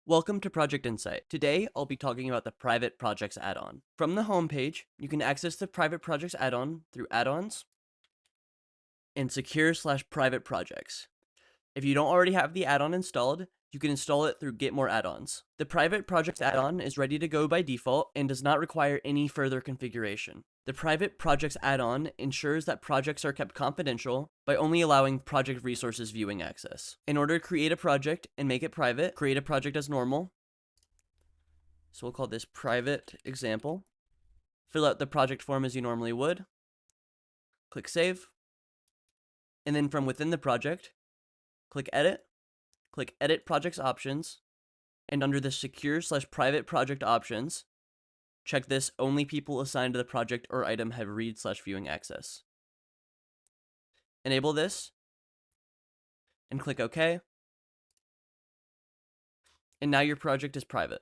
Welcome to Project Insight. Today, I'll be talking about the Private Projects add-on. From the home page, you can access the Private Projects add-on through Add-ons and Secure/Private Projects. If you don't already have the add-on installed, you can install it through Get More Add-ons. The Private Projects add-on is ready to go by default and does not require any further configuration. The Private Projects add-on ensures that projects are kept confidential by only allowing project resources viewing access. In order to create a project and make it private, create a project as normal. So we'll call this private example. Fill out the project form as you normally would. Click Save. And then from within the project, click Edit Projects Options, and under the Secure/Private Project options, check this Only people assigned to the project or item have read/viewing access. Enable this, and click OK. And now your project is private.